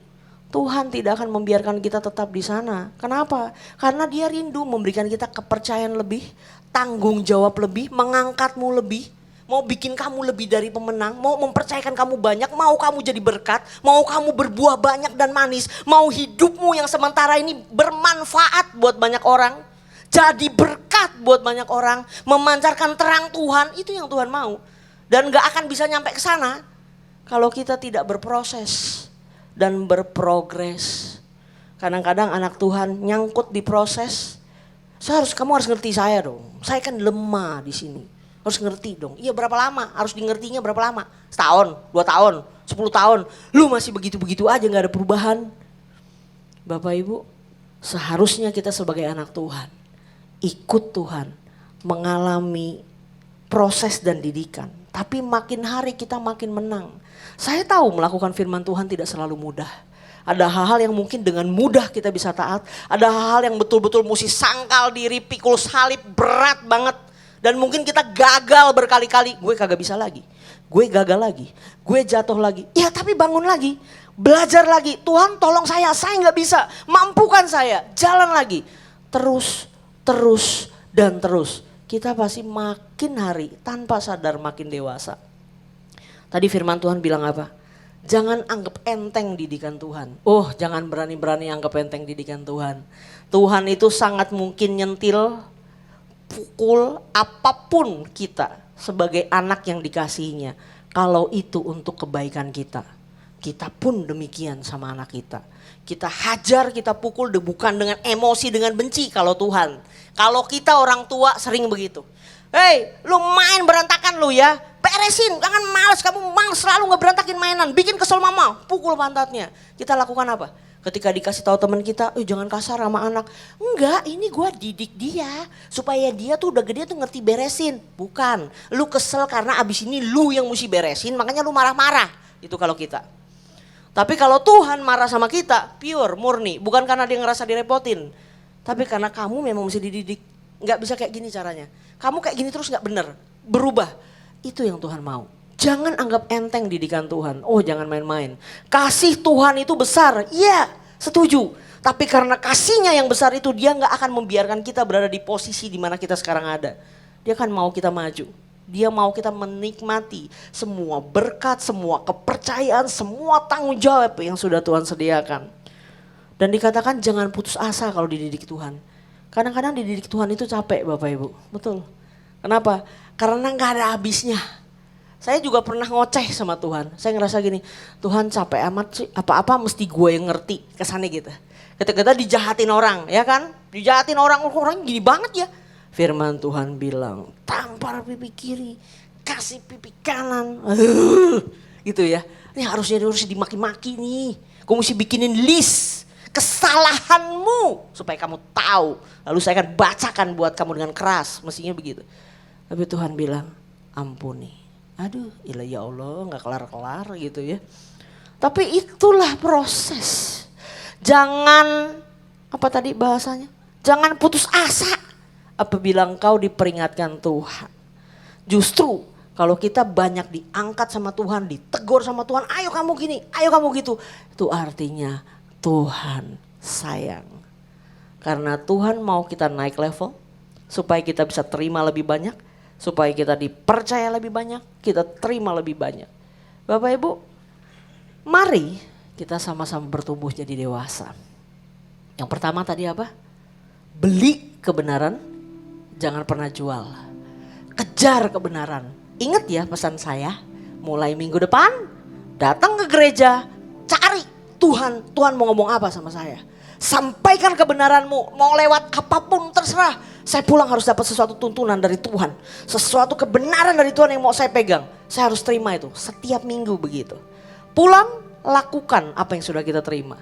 Tuhan tidak akan membiarkan kita tetap di sana. Kenapa? Karena dia rindu memberikan kita kepercayaan lebih, tanggung jawab lebih, mengangkatmu lebih, mau bikin kamu lebih dari pemenang, mau mempercayakan kamu banyak, mau kamu jadi berkat, mau kamu berbuah banyak dan manis, mau hidupmu yang sementara ini bermanfaat buat banyak orang, jadi berkat buat banyak orang, memancarkan terang Tuhan, itu yang Tuhan mau. Dan gak akan bisa nyampe ke sana kalau kita tidak berproses dan berprogres. Kadang-kadang anak Tuhan nyangkut di proses. Kamu harus ngerti saya dong. Saya kan lemah di sini. Harus ngerti dong. Iya berapa lama? Harus di ngertinya berapa lama? Setahun, 2 tahun, 10 tahun. Lu masih begitu-begitu aja gak ada perubahan. Bapak Ibu, seharusnya kita sebagai anak Tuhan, ikut Tuhan, mengalami proses dan didikan. Tapi makin hari kita makin menang. Saya tahu melakukan firman Tuhan tidak selalu mudah. Ada hal-hal yang mungkin dengan mudah kita bisa taat. Ada hal-hal yang betul-betul mesti sangkal diri, pikul salib, berat banget. Dan mungkin kita gagal berkali-kali. Gue kagak bisa lagi. Gue gagal lagi. Gue jatuh lagi. Ya tapi bangun lagi. Belajar lagi. Tuhan tolong saya gak bisa. Mampukan saya. Jalan lagi. Terus, dan terus. Kita pasti makin hari tanpa sadar makin dewasa. Tadi firman Tuhan bilang apa? Jangan anggap enteng didikan Tuhan. Oh, jangan berani-berani anggap enteng didikan Tuhan. Tuhan itu sangat mungkin nyentil, pukul apapun kita sebagai anak yang dikasihinya. Kalau itu untuk kebaikan kita. Kita pun demikian sama anak kita. Kita hajar, kita pukul bukan dengan emosi, dengan benci kalau Tuhan. Kalau kita orang tua sering begitu. Hei, lu main berantakan lu ya. Beresin, jangan males, kamu selalu ngeberantakin mainan, bikin kesel mama, pukul pantatnya. Kita lakukan apa? Ketika dikasih tahu teman kita, jangan kasar sama anak. Enggak, ini gua didik dia supaya dia tuh udah gede tuh ngerti beresin. Bukan, lu kesel karena abis ini lu yang mesti beresin, makanya lu marah-marah. Itu kalau kita. Tapi kalau Tuhan marah sama kita, pure, murni, bukan karena dia ngerasa direpotin. Tapi karena kamu memang mesti dididik. Enggak bisa kayak gini caranya. Kamu kayak gini terus enggak bener, berubah. Itu yang Tuhan mau. Jangan anggap enteng didikan Tuhan. Oh, jangan main-main. Kasih Tuhan itu besar. Iya, setuju. Tapi karena kasihnya yang besar itu, dia gak akan membiarkan kita berada di posisi di mana kita sekarang ada. Dia kan mau kita maju. Dia mau kita menikmati semua berkat, semua kepercayaan, semua tanggung jawab yang sudah Tuhan sediakan. Dan dikatakan jangan putus asa kalau dididik Tuhan. Kadang-kadang dididik Tuhan itu capek Bapak Ibu. Betul. Kenapa? Karena gak ada habisnya. Saya juga pernah ngoceh sama Tuhan. Saya ngerasa gini, Tuhan capek amat sih, apa-apa mesti gue yang ngerti. Kesannya gitu. Ketika kita dijahatin orang, ya kan? Dijahatin orang gini banget ya. Firman Tuhan bilang, tampar pipi kiri, kasih pipi kanan. Gitu ya. Ini harusnya dimaki-maki nih. Gue mesti bikinin list kesalahanmu supaya kamu tahu. Lalu saya akan bacakan buat kamu dengan keras. Mestinya begitu. Tapi Tuhan bilang, ampuni. Aduh, ilah ya Allah, gak kelar-kelar gitu ya. Tapi itulah proses. Jangan, apa tadi bahasanya? Jangan putus asa apabila engkau diperingatkan Tuhan. Justru kalau kita banyak diangkat sama Tuhan, ditegur sama Tuhan, ayo kamu gini, ayo kamu gitu. Itu artinya Tuhan sayang. Karena Tuhan mau kita naik level, supaya kita bisa terima lebih banyak. Supaya kita dipercaya lebih banyak, kita terima lebih banyak. Bapak Ibu, mari kita sama-sama bertumbuh jadi dewasa. Yang pertama tadi apa? Beli kebenaran, jangan pernah jual. Kejar kebenaran. Ingat ya pesan saya, mulai minggu depan, datang ke gereja, cari Tuhan mau ngomong apa sama saya. Sampaikan kebenaranmu, mau lewat apapun terserah. Saya pulang harus dapat sesuatu tuntunan dari Tuhan. Sesuatu kebenaran dari Tuhan yang mau saya pegang. Saya harus terima itu setiap minggu begitu. Pulang, lakukan apa yang sudah kita terima.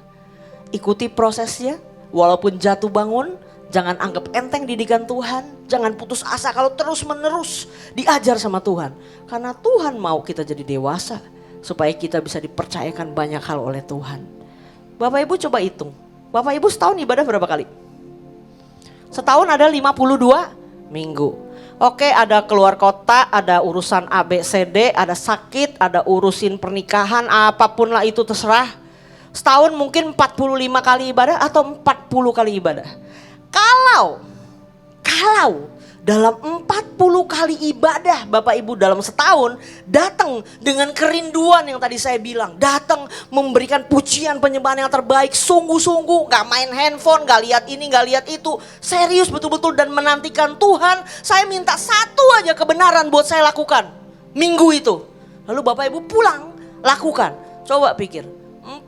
Ikuti prosesnya, walaupun jatuh bangun. Jangan anggap enteng didikan Tuhan. Jangan putus asa kalau terus menerus diajar sama Tuhan. Karena Tuhan mau kita jadi dewasa. Supaya kita bisa dipercayakan banyak hal oleh Tuhan. Bapak Ibu coba hitung. Bapak Ibu setahun ibadah berapa kali? Setahun ada 52 minggu. Oke, ada keluar kota, ada urusan ABCD, ada sakit, ada urusin pernikahan, apapun lah itu terserah. Setahun mungkin 45 kali ibadah atau 40 kali ibadah. Kalau dalam 40 kali ibadah Bapak Ibu dalam setahun datang dengan kerinduan yang tadi saya bilang. Datang memberikan pujian penyembahan yang terbaik, sungguh-sungguh, gak main handphone, gak lihat ini, gak lihat itu. Serius betul-betul dan menantikan Tuhan. Saya minta satu aja kebenaran buat saya lakukan minggu itu. Lalu Bapak Ibu pulang, lakukan. Coba pikir, 40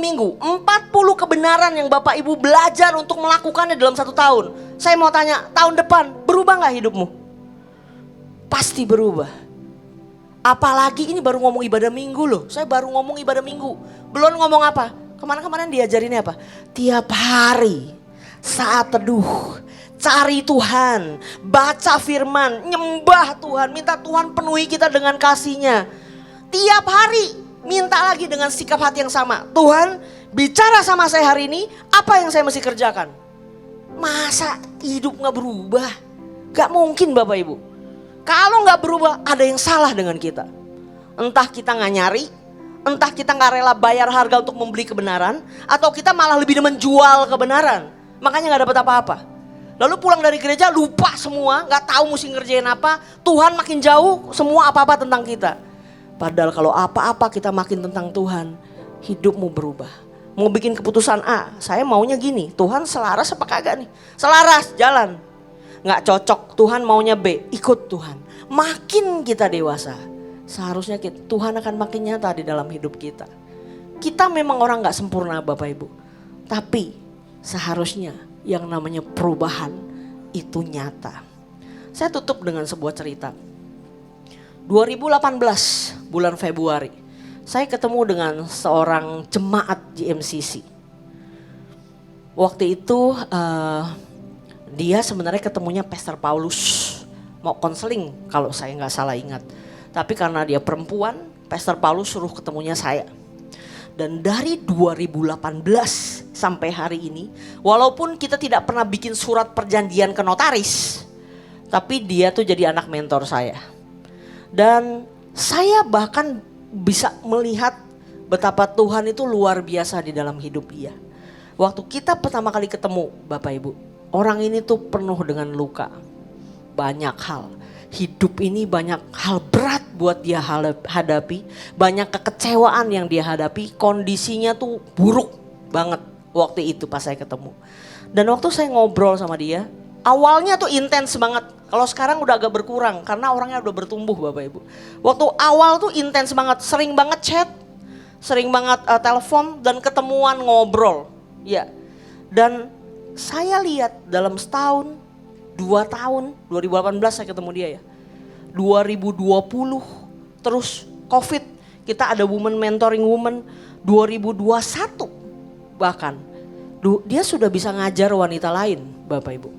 minggu, 40 kebenaran yang Bapak Ibu belajar untuk melakukannya dalam satu tahun. Saya mau tanya, tahun depan berubah gak hidupmu? Pasti berubah. Apalagi ini baru ngomong ibadah minggu loh. Saya baru ngomong ibadah minggu. Belum ngomong apa? Kemarin-kemarin diajarinnya apa? Tiap hari saat teduh, cari Tuhan, baca firman, nyembah Tuhan, minta Tuhan penuhi kita dengan kasih-Nya. Tiap hari minta lagi dengan sikap hati yang sama. Tuhan, bicara sama saya hari ini, apa yang saya mesti kerjakan? Masa hidup gak berubah? Gak mungkin Bapak Ibu. Kalau gak berubah, ada yang salah dengan kita. Entah kita gak nyari, entah kita gak rela bayar harga untuk membeli kebenaran, atau kita malah lebih demen jual kebenaran. Makanya gak dapat apa-apa. Lalu pulang dari gereja lupa semua, gak tahu mesti ngerjain apa. Tuhan makin jauh, semua apa-apa tentang kita. Padahal kalau apa-apa kita makin tentang Tuhan, hidupmu berubah. Mau bikin keputusan A, saya maunya gini, Tuhan selaras apa kagak nih? Selaras, jalan. Gak cocok, Tuhan maunya B, ikut Tuhan. Makin kita dewasa, seharusnya Tuhan akan makin nyata di dalam hidup kita. Kita memang orang gak sempurna Bapak Ibu. Tapi seharusnya yang namanya perubahan itu nyata. Saya tutup dengan sebuah cerita. 2018 bulan Februari, saya ketemu dengan seorang jemaat GMCC. Waktu itu dia sebenarnya ketemunya Pastor Paulus, mau konseling kalau saya nggak salah ingat. Tapi karena dia perempuan, Pastor Paulus suruh ketemunya saya. Dan dari 2018 sampai hari ini, walaupun kita tidak pernah bikin surat perjanjian ke notaris, tapi dia tuh jadi anak mentor saya. Dan saya bahkan bisa melihat betapa Tuhan itu luar biasa di dalam hidup dia. Waktu kita pertama kali ketemu Bapak Ibu, orang ini tuh penuh dengan luka. Banyak hal. Hidup ini banyak hal berat buat dia hadapi. Banyak kekecewaan yang dia hadapi. Kondisinya tuh buruk banget waktu itu pas saya ketemu. Dan waktu saya ngobrol sama dia, awalnya tuh intens banget. Kalau sekarang udah agak berkurang karena orangnya udah bertumbuh Bapak Ibu. Waktu awal tuh intens banget, sering banget chat, sering banget telepon dan ketemuan ngobrol. Ya. Dan saya lihat dalam setahun, 2 tahun, 2018 saya ketemu dia ya. 2020 terus Covid, kita ada Women Mentoring Women 2021 bahkan. Dia sudah bisa ngajar wanita lain Bapak Ibu.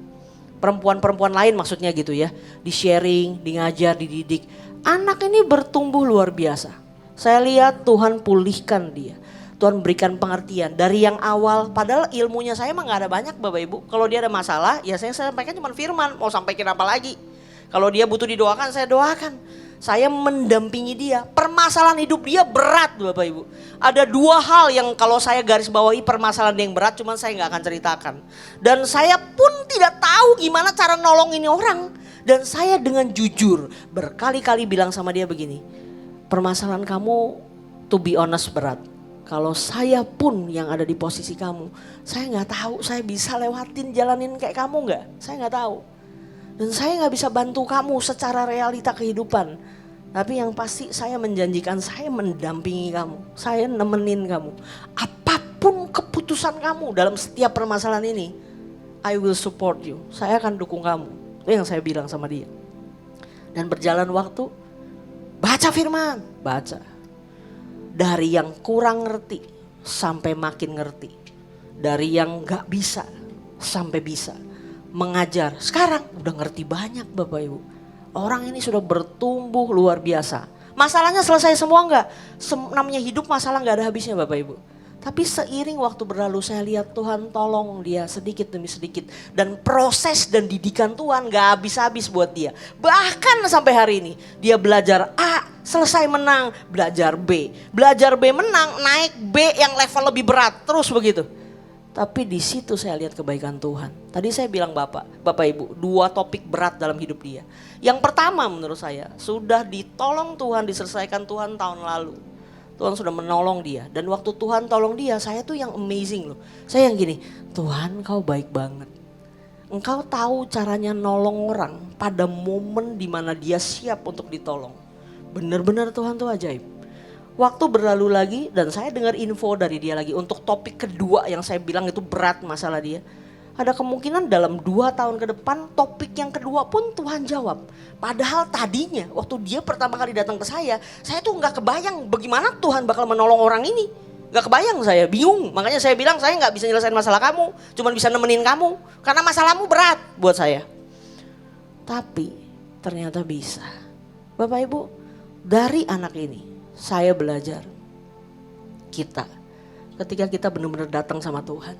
Perempuan-perempuan lain maksudnya gitu ya. Di sharing, di ngajar, dididik. Anak ini bertumbuh luar biasa. Saya lihat Tuhan pulihkan dia. Tuhan berikan pengertian. Dari yang awal, padahal ilmunya saya emang gak ada banyak Bapak Ibu. Kalau dia ada masalah, ya saya sampaikan cuma firman. Mau sampaikan apa lagi. Kalau dia butuh didoakan, saya doakan. Saya mendampingi dia. Permasalahan hidup dia berat Bapak Ibu. Ada 2 hal yang kalau saya garis bawahi permasalahan yang berat, cuman saya gak akan ceritakan. Dan saya pun tidak tahu gimana cara nolong ini orang. Dan saya dengan jujur berkali-kali bilang sama dia begini. Permasalahan kamu to be honest berat. Kalau saya pun yang ada di posisi kamu, saya gak tahu saya bisa lewatin jalanin kayak kamu gak? Saya gak tahu. Dan saya gak bisa bantu kamu secara realita kehidupan. Tapi yang pasti saya menjanjikan saya mendampingi kamu. Saya nemenin kamu. Apapun keputusan kamu dalam setiap permasalahan ini, I will support you. Saya akan dukung kamu. Itu yang saya bilang sama dia. Dan berjalan waktu, baca firman, baca. Dari yang kurang ngerti sampai makin ngerti. Dari yang gak bisa sampai bisa. Mengajar, sekarang udah ngerti banyak Bapak Ibu. Orang ini sudah bertumbuh luar biasa. Masalahnya selesai semua enggak? Namanya hidup masalah enggak ada habisnya Bapak Ibu. Tapi seiring waktu berlalu saya lihat Tuhan tolong dia sedikit demi sedikit. Dan proses dan didikan Tuhan enggak habis-habis buat dia. Bahkan sampai hari ini dia belajar A, selesai menang, belajar B. Belajar B menang, naik B yang level lebih berat, terus begitu. Tapi di situ saya lihat kebaikan Tuhan. Tadi saya bilang Bapak Ibu, 2 topik berat dalam hidup dia. Yang pertama menurut saya, sudah ditolong Tuhan, diselesaikan Tuhan tahun lalu. Tuhan sudah menolong dia. Dan waktu Tuhan tolong dia, saya tuh yang amazing loh. Saya yang gini, Tuhan kau baik banget. Engkau tahu caranya nolong orang pada momen dimana dia siap untuk ditolong. Benar-benar Tuhan tuh ajaib. Waktu berlalu lagi dan saya dengar info dari dia lagi untuk topik kedua yang saya bilang itu berat masalah dia. Ada kemungkinan dalam 2 tahun ke depan topik yang kedua pun Tuhan jawab. Padahal tadinya waktu dia pertama kali datang ke saya tuh gak kebayang bagaimana Tuhan bakal menolong orang ini. Gak kebayang saya, bingung. Makanya saya bilang saya gak bisa nyelesain masalah kamu. Cuma bisa nemenin kamu. Karena masalahmu berat buat saya. Tapi ternyata bisa. Bapak Ibu, dari anak ini saya belajar. Ketika kita benar-benar datang sama Tuhan.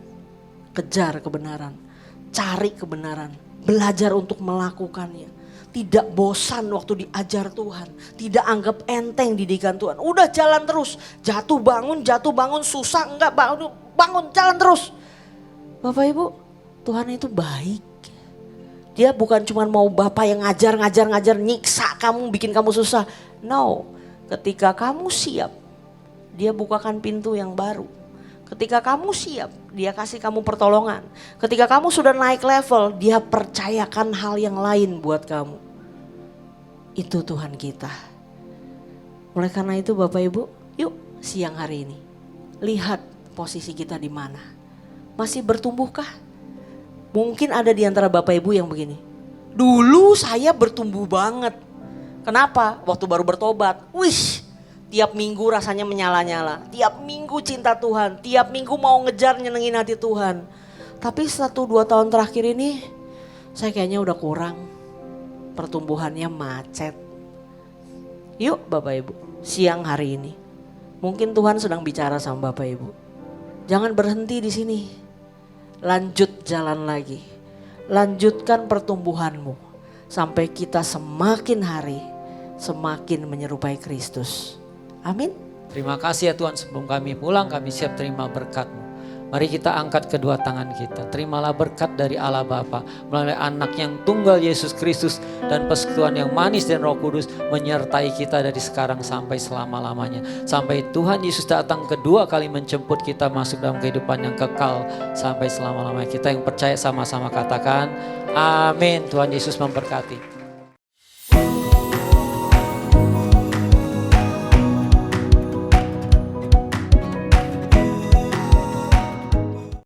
Kejar kebenaran, cari kebenaran, belajar untuk melakukannya. Tidak bosan waktu diajar Tuhan. Tidak anggap enteng didikan Tuhan. Udah jalan terus. Jatuh bangun, susah enggak bangun, jalan terus. Bapak Ibu, Tuhan itu baik. Dia bukan cuma mau Bapak yang ngajar, nyiksa kamu, bikin kamu susah. No, ketika kamu siap, Dia bukakan pintu yang baru. Ketika kamu siap, Dia kasih kamu pertolongan. Ketika kamu sudah naik level, Dia percayakan hal yang lain buat kamu. Itu Tuhan kita. Oleh karena itu Bapak Ibu, yuk siang hari ini lihat posisi kita di mana. Masih bertumbuhkah? Mungkin ada di antara Bapak Ibu yang begini. Dulu saya bertumbuh banget. Kenapa? Waktu baru bertobat. Wih, tiap minggu rasanya menyala-nyala. Tiap minggu cinta Tuhan. Tiap minggu mau ngejar nyenengin hati Tuhan. Tapi 1-2 tahun terakhir ini saya kayaknya udah kurang. Pertumbuhannya macet. Yuk Bapak Ibu, siang hari ini. Mungkin Tuhan sedang bicara sama Bapak Ibu. Jangan berhenti di sini. Lanjut jalan lagi. Lanjutkan pertumbuhanmu. Sampai kita semakin hari, semakin menyerupai Kristus. Amin. Terima kasih ya Tuhan, sebelum kami pulang kami siap terima berkat-Mu. Mari kita angkat kedua tangan kita. Terimalah berkat dari Allah Bapa melalui anak yang tunggal Yesus Kristus dan persekutuan yang manis dan Roh Kudus menyertai kita dari sekarang sampai selama-lamanya. Sampai Tuhan Yesus datang kedua kali menjemput kita masuk dalam kehidupan yang kekal sampai selama-lamanya. Kita yang percaya sama-sama katakan amin. Tuhan Yesus memberkati.